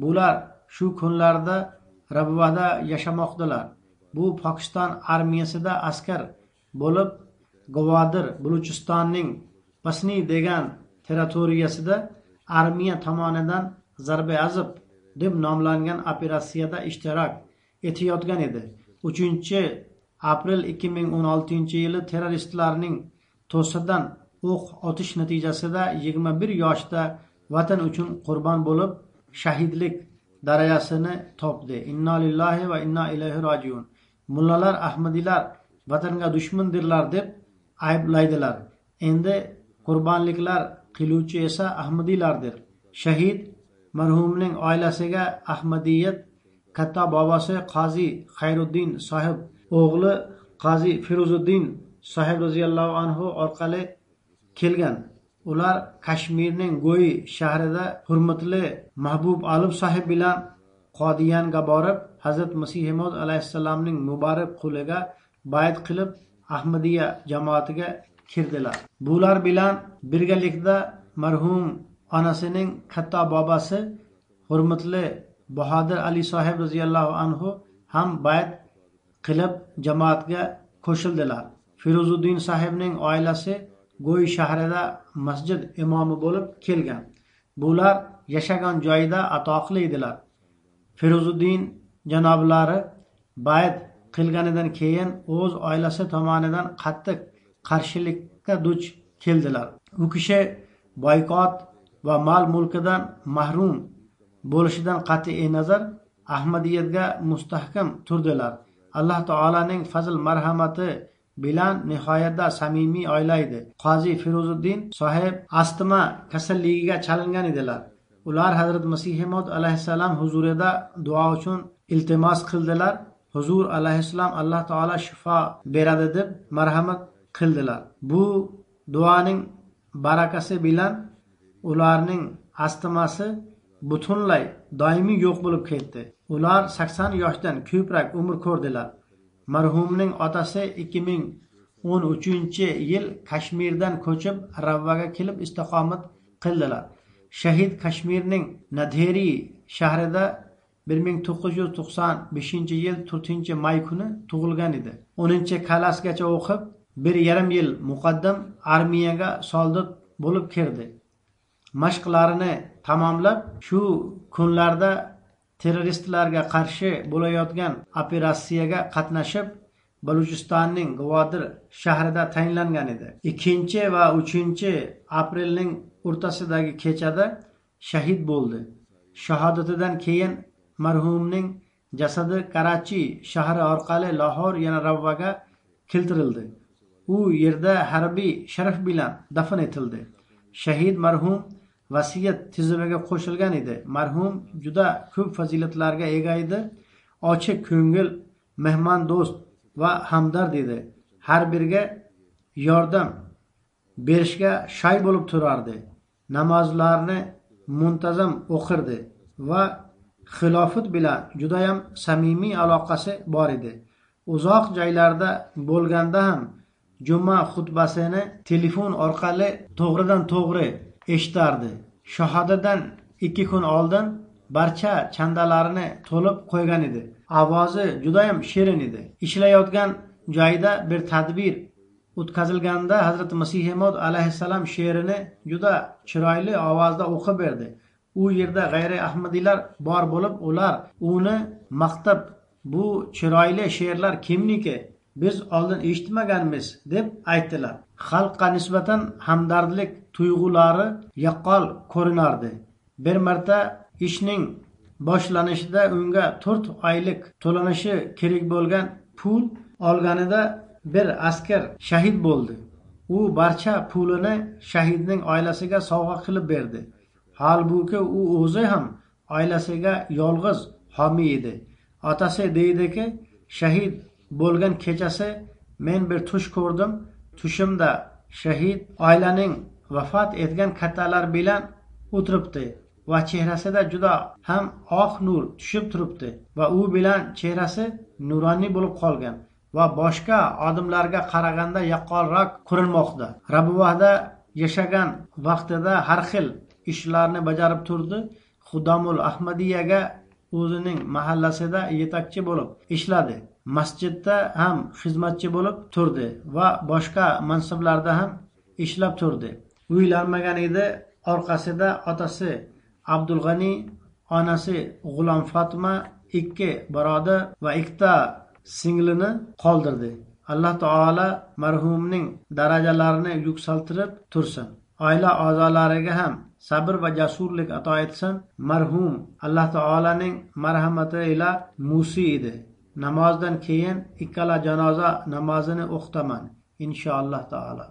Speaker 2: Bular shu kunlarda Rabvada yashamoqdilar. Bu Pokiston armiyasida askar bo'lib, Gavodir Baluchistonning Pasni degan territoriyasida armiya tomonidan zarba azib deb nomlangan operatsiyada ishtirok etayotgan edi. 3-aprel 2016-yili terroristlarning to'sidan o'q otish natijasida 21 yoshda vatan uchun qurbon bo'lib, shahidlik darajasini topdi. Inna lillahi va inna ilayhi rojiun. Mullalar Ahmadiylar vatanga dushmandirlar deb ayblaydilar. Endi qurbonliklar qiluvchi esa Ahmadiylardir. Shahid marhumning oilasiga Ahmadiyat katta bobosi Qozi Xayruddin sohib, o'g'li Qozi Firuzuddin sohib roziyallohu anhu orqali kelgan. Ular Kashmirning Go'y shahrida hurmatli Mahbub Alim sohib bilan Qodiyanga borib, Hazrat Masih Maud alayhissalomning muborak quliga bayat qilib, Ahmadiya jamoatiga kirdilar. Bular bilan birgalikda marhum onasining katta bobosi hurmatli Bahodir Ali sohib roziyallohu anhu ham bayat qilib jamoatga qo'shildilar. Firuzuddin sohibning oilasi Go'y shahrida masjid imomi bo'lib kelgan. Bular yashagan joyda atoqli edilar. Firuzuddin janoblari bayat qilganidan keyin o'z oilasi tomonidan qattiq qarshilikka duch keldilar. U kishi boykot va mol mulkidan mahrum bo'lishidan qat'iy nazar Ahmadiyatga mustahkam turdilar. Alloh taolaning fazl marhamati bilan nihoyatda samimiy oila edi. Qozi Firuzuddin sohib astma kasalligiga chalingan edilar. ular Hazrat Masih Maud alayhissalom huzurida duo uchun iltimos qildilar. Huzur alayhissalom Alloh taolo shifo beradi deb marhamat qildilar. Bu duoning barakasi bilan ularning astmasi butunlay doimiy yo'q bo'lib ketdi. Ular 80 yoshdan ko'proq umr ko'rdilar. Marhumning otasi 2013-yil Kashmirdan ko'chib Ravvaga kelib istiqomat qildilar. Shahid Kashmirning Nadheri shahrida 1995-yil 4-may kuni tug'ilgan edi. 10-klassgacha o'qib, 1,5 yil muqaddam armiyaga soldot bo'lib kirdi. Mashqlarini tamomlab, shu kunlarda terroristlarga qarshi bo'layotgan operatsiyaga qatnashib, Balochistonning Gvodir shahrida tayinlangan edi. 2 va 3-aprelning o'rtasidagi kechada shahid bo'ldi. Shahodatidan keyin marhumning jasadi Karachi shahri orqali Lahor yana Ravvaga keltirildi. U yerda harbiy sharaf bilan dafn etildi. Shahid marhum vasiyat tizimiga qo'shilgan edi. Marhum juda ko'p fazilatlarga ega edi. Ochiq ko'ngil, mehmon do'st va hamdard edi. Har biriga yordam berishga shay bo'lib turardi. Namozlarni muntazam o'qirdi va xilofat bilan judayam samimiy aloqasi bor edi. Uzoq joylarda bo'lganda ham juma xutbasini telefon orqali to'g'ridan to'g'ri eshitardi. Shahodadan 2 kun oldin barcha chandalarini to'lib qo'ygan edi. Ovozi judayam shirin edi. Ishlayotgan joyda bir tadbir o'tkazilganda Hazrat Masih Maud alayhissalom she'rini juda chiroyli ovozda o'qib berdi. U yerda g'ayri ahmadiylar bor bo'lib, ular uni maqtab, "Bu chiroyli she'rlar kimniki? Biz oldin eshitmaganmiz" deb aytdilar. Xalqqa nisbatan hamdardlik tuyg'ulari yaqqol ko'rinardi. Bir marta ishning boshlanishida unga 4 oylik to'lanishi kerak bo'lgan pul olganida bir askar shahid bo'ldi. U barcha pulini shahidning oilasiga sovg'a qilib berdi. Halbuki u o'zi ham oilasiga yolg'iz homiy edi. Otasi deydiki, shahid bo'lgan kechasi men bir tush ko'rdim. Tushimda shahid oilaning vafot etgan kattalar bilan o'tiribdi va chehrasida juda ham oq nur tushib turibdi va u bilan chehrasi nuroniy bo'lib qolgan va boshqa odamlarga qaraganda yaqqolroq ko'rinmoqda. Rabuvahda yashagan vaqtida har xil ishlarni bajarib turdi. Xudomul Ahmadiyaga o'zining mahallasida yetakchi bo'lib ishladi. Masjidda ham xizmatchi bo'lib turdi va boshqa mansablarda ham ishlab turdi. Uylanmagan edi. Orqasida otasi Abdulg'ani, onasi G'ulom Fatima, 2 barodar va 2 singlini qoldirdi. Alloh taolo marhumning darajalarini yuksaltirib tursin. Oila a'zolariga ham sabr va jasurlik ato etsin. Marhum Alloh taolaning marhamati ila musi edi. Namozdan keyin 2 janoza namozini o'qitaman inshaalloh taolo.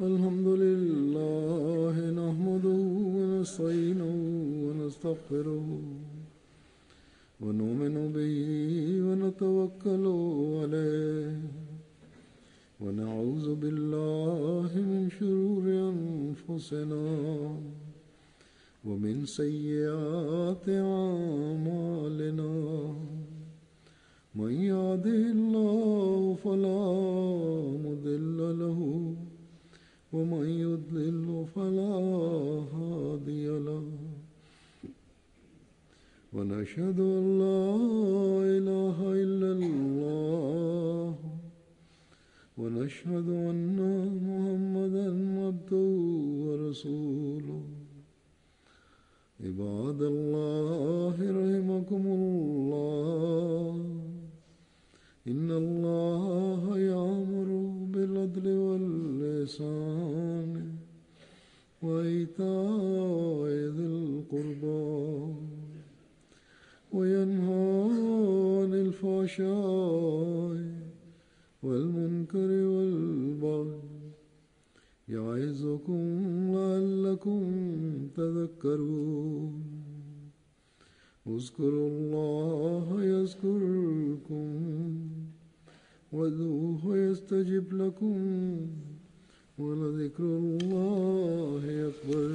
Speaker 1: Alhamdulillah nahmaduhu wa nasta'inuhu wa nastaghfiruhu wa nu'minu bihi wa natawakkalu alayhi wa na'udzu billahi min shururi anfusina wa min sayyiati a'malina. من يهده الله فلا مضل له ومن يضلل فلا هادي له ونشهد أن لا إله إلا الله ونشهد أن محمدا عبده ورسوله. عباد الله رحمكم الله إن الله يأمر بالعدل والإحسان وإيتاء ذي القربى وينهى عن الفحشاء تذكرون اذكروا الله يذكركم وادعوه يستجب لكم ولذكر الله أكبر